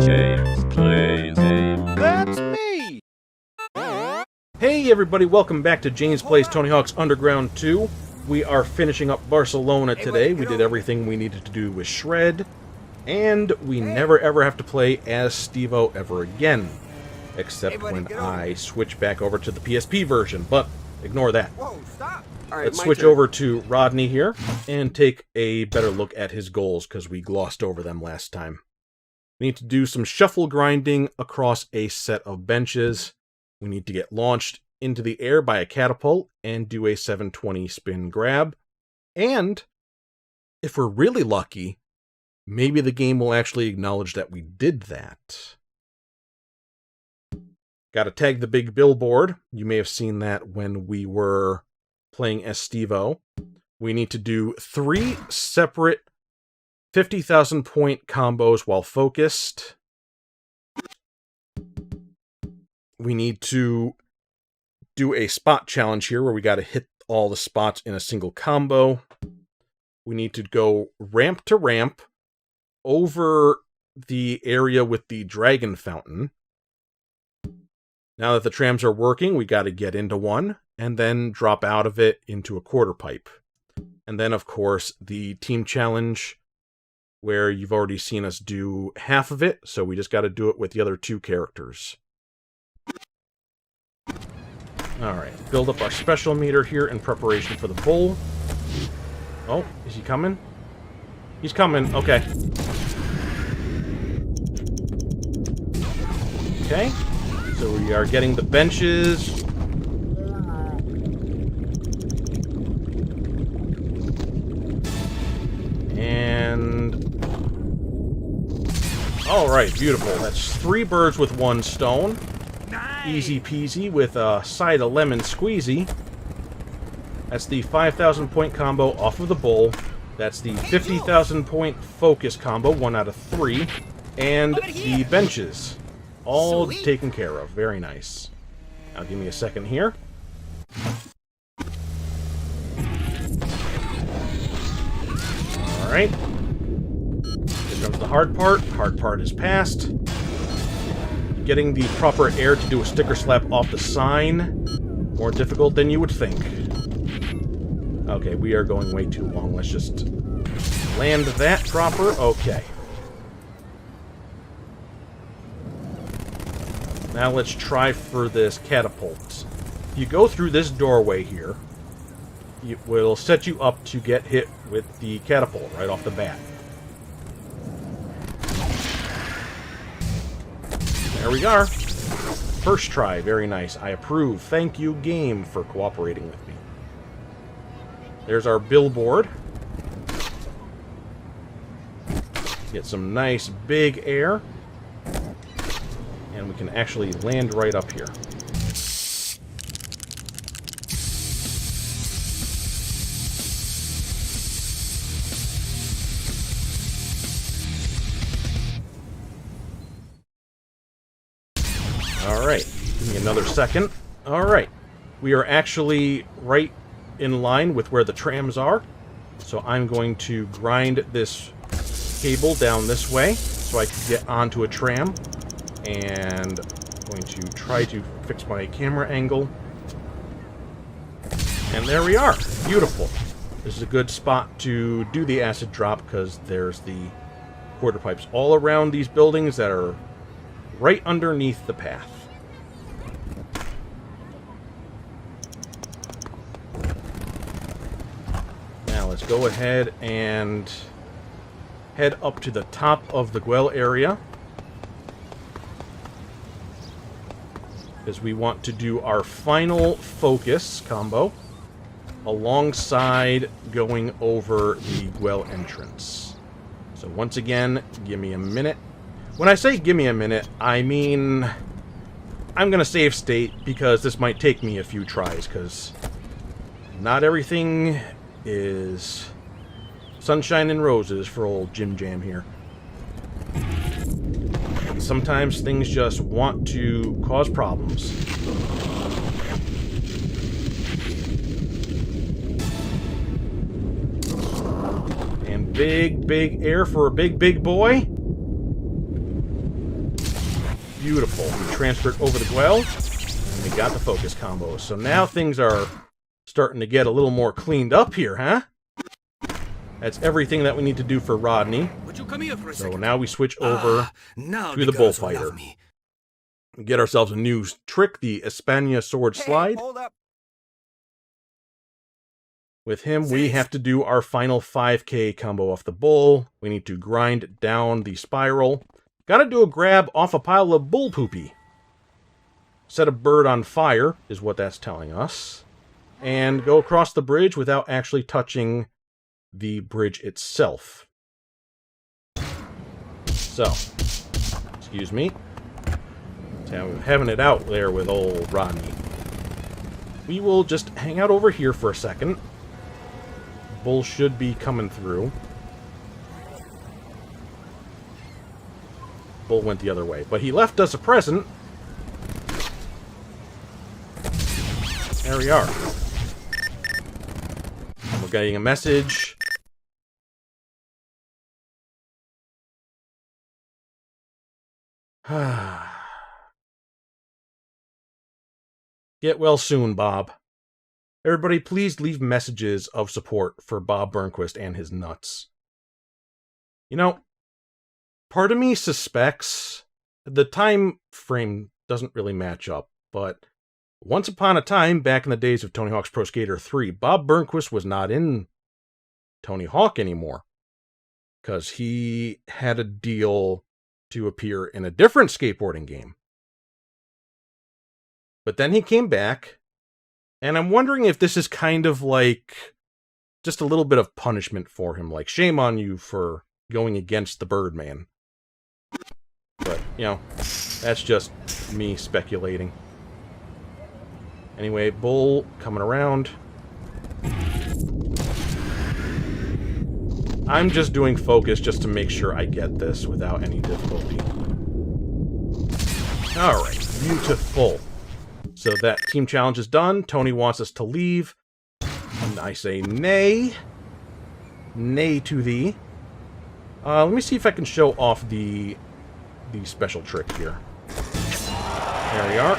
James Plays Game. That's me! Hey everybody, welcome back to James Plays Tony Hawk's Underground 2. We are finishing up Barcelona today. We did everything we needed to do with Shred, and we never ever have to play as Steve-O ever again. Except when I switch back over to the PSP version, but ignore that. Whoa, stop! Let's switch over to Rodney here and take a better look at his goals, because we glossed over them last time. We need to do some shuffle grinding across a set of benches. We need to get launched into the air by a catapult and do a 720 spin grab. And if we're really lucky, maybe the game will actually acknowledge that we did that. Gotta tag the big billboard. You may have seen that when we were playing as Steve-O. We need to do 3 separate 50,000 point combos while focused. We need to do a spot challenge here where we got to hit all the spots in a single combo. We need to go ramp to ramp over the area with the dragon fountain. Now that the trams are working, we got to get into one and then drop out of it into a quarter pipe. And then, of course, the team challenge, where you've already seen us do half of it, so we just got to do it with the other 2 characters. Alright, build up our special meter here in preparation for the bull. Oh, is he coming? He's coming, okay. Okay, so we are getting the benches. And alright, beautiful. That's 3 birds with 1 stone. Nice. Easy peasy with a side of lemon squeezy. That's the 5,000 point combo off of the bull. That's the 50,000 point focus combo, 1 out of 3. And the benches. All taken care of. Very nice. Now give me a second here. Alright. Here comes the hard part. Hard part is passed. Getting the proper air to do a sticker slap off the sign. More difficult than you would think. Okay, we are going way too long. Let's just land that proper. Okay. Now let's try for this catapult. If you go through this doorway here, it will set you up to get hit with the catapult right off the bat. There we are. First try. Very nice. I approve. Thank you, game, for cooperating with me. There's our billboard. Get some nice big air. And we can actually land right up here. Alright, give me another second. Alright, we are actually right in line with where the trams are. So I'm going to grind this cable down this way so I can get onto a tram. And I'm going to try to fix my camera angle. And there we are. Beautiful. This is a good spot to do the acid drop because there's the quarter pipes all around these buildings that are right underneath the path. Now let's go ahead and head up to the top of the Guel area, because we want to do our final focus combo alongside going over the Guel entrance. So once again, give me a minute. When I say give me a minute, I mean I'm going to save state because this might take me a few tries, because not everything is sunshine and roses for old Jim Jam here. Sometimes things just want to cause problems. And big, big air for a big, big boy. Beautiful. We transferred over the Guel, and we got the focus combo. So now things are starting to get a little more cleaned up here, huh? That's everything that we need to do for Rodney. Would you come here for a So second? now we switch over Now to the girls will bullfighter. love me. Get ourselves a new trick, the Espana sword slide. Hold up. With him, we have to do our final 5k combo off the bull. We need to grind down the spiral. Gotta do a grab off a pile of bull poopy. Set a bird on fire, is what that's telling us. And go across the bridge without actually touching the bridge itself. So, excuse me. Having it out there with old Rodney. We will just hang out over here for a second. Bull should be coming through. Bull went the other way, but he left us a present. There we are. And we're getting a message. Get well soon, Bob. Everybody, please leave messages of support for Bob Burnquist and his nuts. You know, part of me suspects the time frame doesn't really match up, but once upon a time, back in the days of Tony Hawk's Pro Skater 3, Bob Burnquist was not in Tony Hawk anymore, because he had a deal to appear in a different skateboarding game. But then he came back, and I'm wondering if this is kind of like just a little bit of punishment for him, like shame on you for going against the Birdman. But, you know, that's just me speculating. Anyway, Bull coming around. I'm just doing focus just to make sure I get this without any difficulty. Alright, beautiful. So that team challenge is done. Tony wants us to leave. And I say nay. Nay to thee. Let me see if I can show off the special trick here. There we are.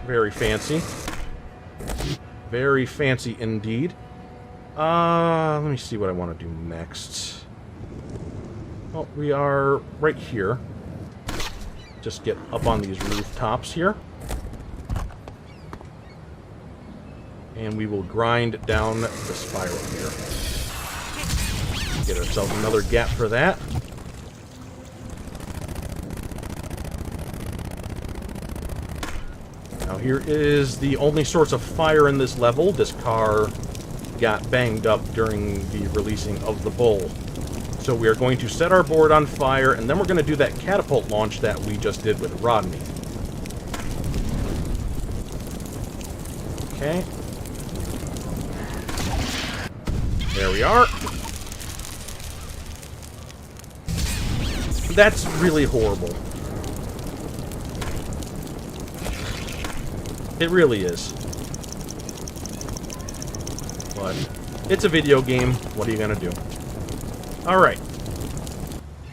Very fancy. Very fancy indeed. Let me see what I want to do next. Well, we are right here. Just get up on these rooftops here. And we will grind down the spiral here. Get ourselves another gap for that. Now here is the only source of fire in this level. This car got banged up during the releasing of the Bull. So we are going to set our board on fire, and then we're going to do that catapult launch that we just did with Rodney. Okay. There we are. That's really horrible. It really is. But it's a video game. What are you gonna do? Alright.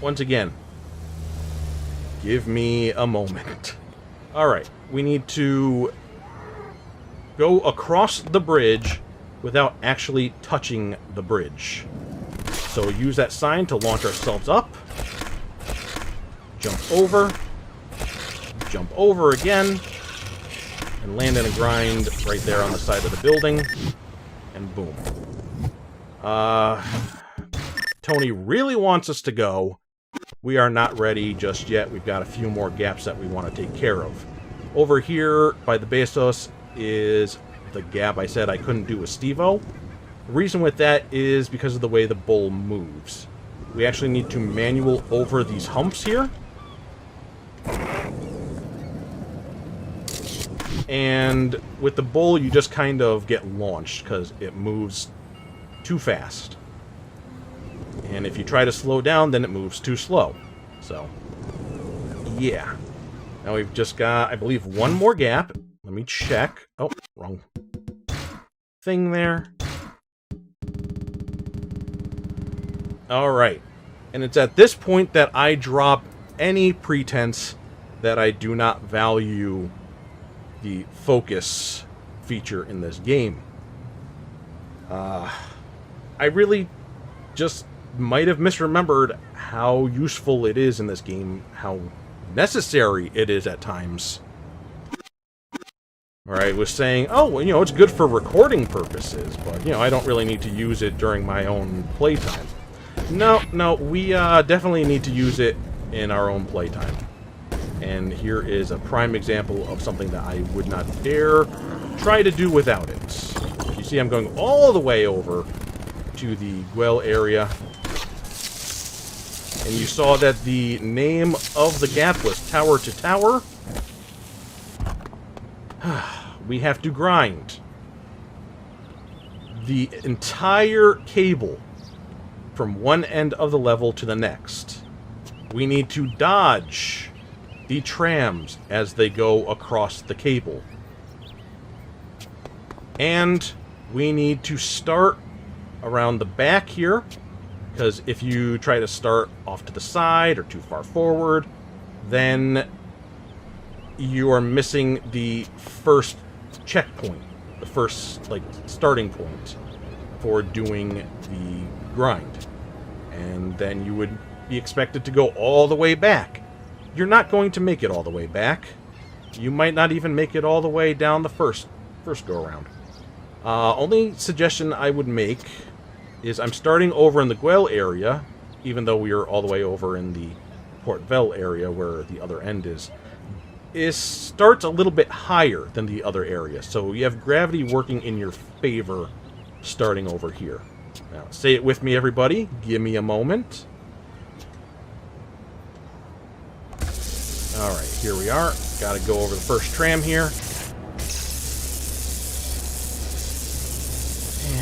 Once again, give me a moment. Alright, we need to go across the bridge without actually touching the bridge. So use that sign to launch ourselves up. Jump over again, and land in a grind right there on the side of the building, and boom. Tony really wants us to go. We are not ready just yet. We've got a few more gaps that we want to take care of. Over here by the Bezos is the gap I said I couldn't do with Steve-O. The reason with that is because of the way the Bull moves. We actually need to manual over these humps here. And with the Bull, you just kind of get launched because it moves too fast. And if you try to slow down, then it moves too slow. So, yeah. Now we've just got, I believe, one more gap. Let me check. Oh, wrong thing there. Alright. And it's at this point that I drop any pretense that I do not value the focus feature in this game. I really just might have misremembered how useful it is in this game, how necessary it is at times. Alright, was saying, oh, well, you know, it's good for recording purposes, but, you know, I don't really need to use it during my own playtime. No, we definitely need to use it in our own playtime. And here is a prime example of something that I would not dare try to do without it. You see, I'm going all the way over to the Gwell area. And you saw that the name of the gap was Tower to Tower. We have to grind the entire cable from one end of the level to the next. We need to dodge the trams as they go across the cable. And we need to start around the back here, because if you try to start off to the side or too far forward, then you are missing the first checkpoint, the first, like, starting point for doing the grind. And then you would be expected to go all the way back. You're not going to make it all the way back. You might not even make it all the way down the first go-around. Only suggestion I would make is I'm starting over in the Gwell area, even though we are all the way over in the Port Vell area where the other end is. It starts a little bit higher than the other area, so you have gravity working in your favor starting over here. Now, say it with me, everybody. Give me a moment. Alright, here we are. Gotta go over the first tram here.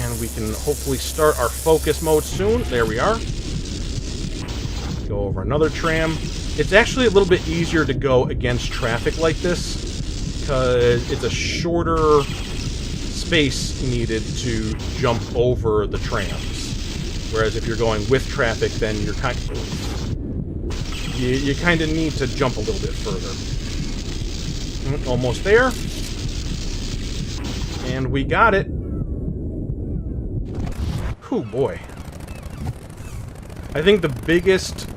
And we can hopefully start our focus mode soon. There we are. Go over another tram. It's actually a little bit easier to go against traffic like this, because it's a shorter space needed to jump over the trams. Whereas if you're going with traffic, then you're you kind of need to jump a little bit further. Almost there. And we got it. Whew, boy. I think the biggest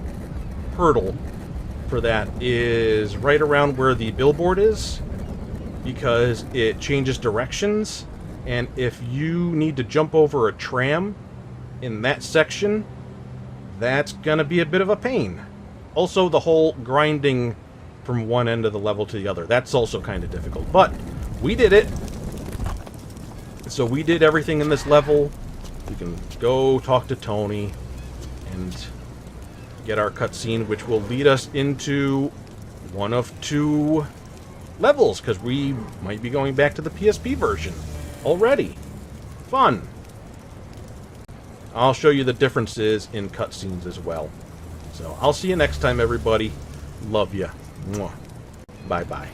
hurdle for that is right around where the billboard is, because it changes directions, and if you need to jump over a tram in that section, that's gonna be a bit of a pain. Also, the whole grinding from one end of the level to the other, that's also kind of difficult, but we did it. So we did everything in this level. We can go talk to Tony and get our cutscene, which will lead us into one of two levels, because we might be going back to the PSP version already. Fun. I'll show you the differences in cutscenes as well. So I'll see you next time, everybody. Love ya. Mwah. Bye-bye.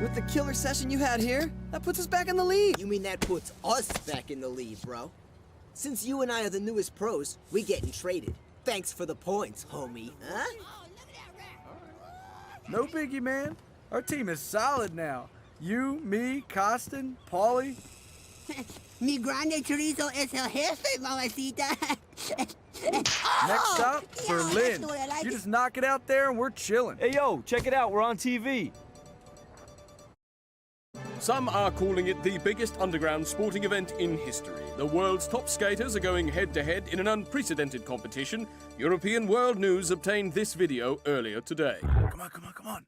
With the killer session you had here, that puts us back in the lead. You mean that puts us back in the lead, bro? Since you and I are the newest pros, we getting traded. Thanks for the points, homie. Huh? No biggie, man. Our team is solid now. You, me, Costin, Paulie. Mi grande chorizo es el jefe, mamacita. Next stop, Berlin. You just knock it out there and we're chilling. Hey, yo, check it out. We're on TV. Some are calling it the biggest underground sporting event in history. The world's top skaters are going head-to-head in an unprecedented competition. European World News obtained this video earlier today. Come on.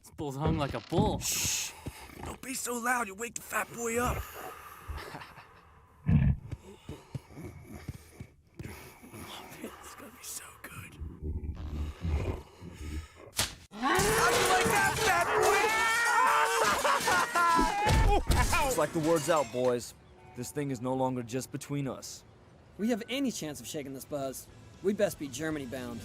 This bull's hung like a bull. Shh. Don't be so loud, you'll wake the fat boy up. It's gonna be so good. How do you like that, fat boy? Looks like the word's out, boys. This thing is no longer just between us. We have any chance of shaking this buzz, we best be Germany bound.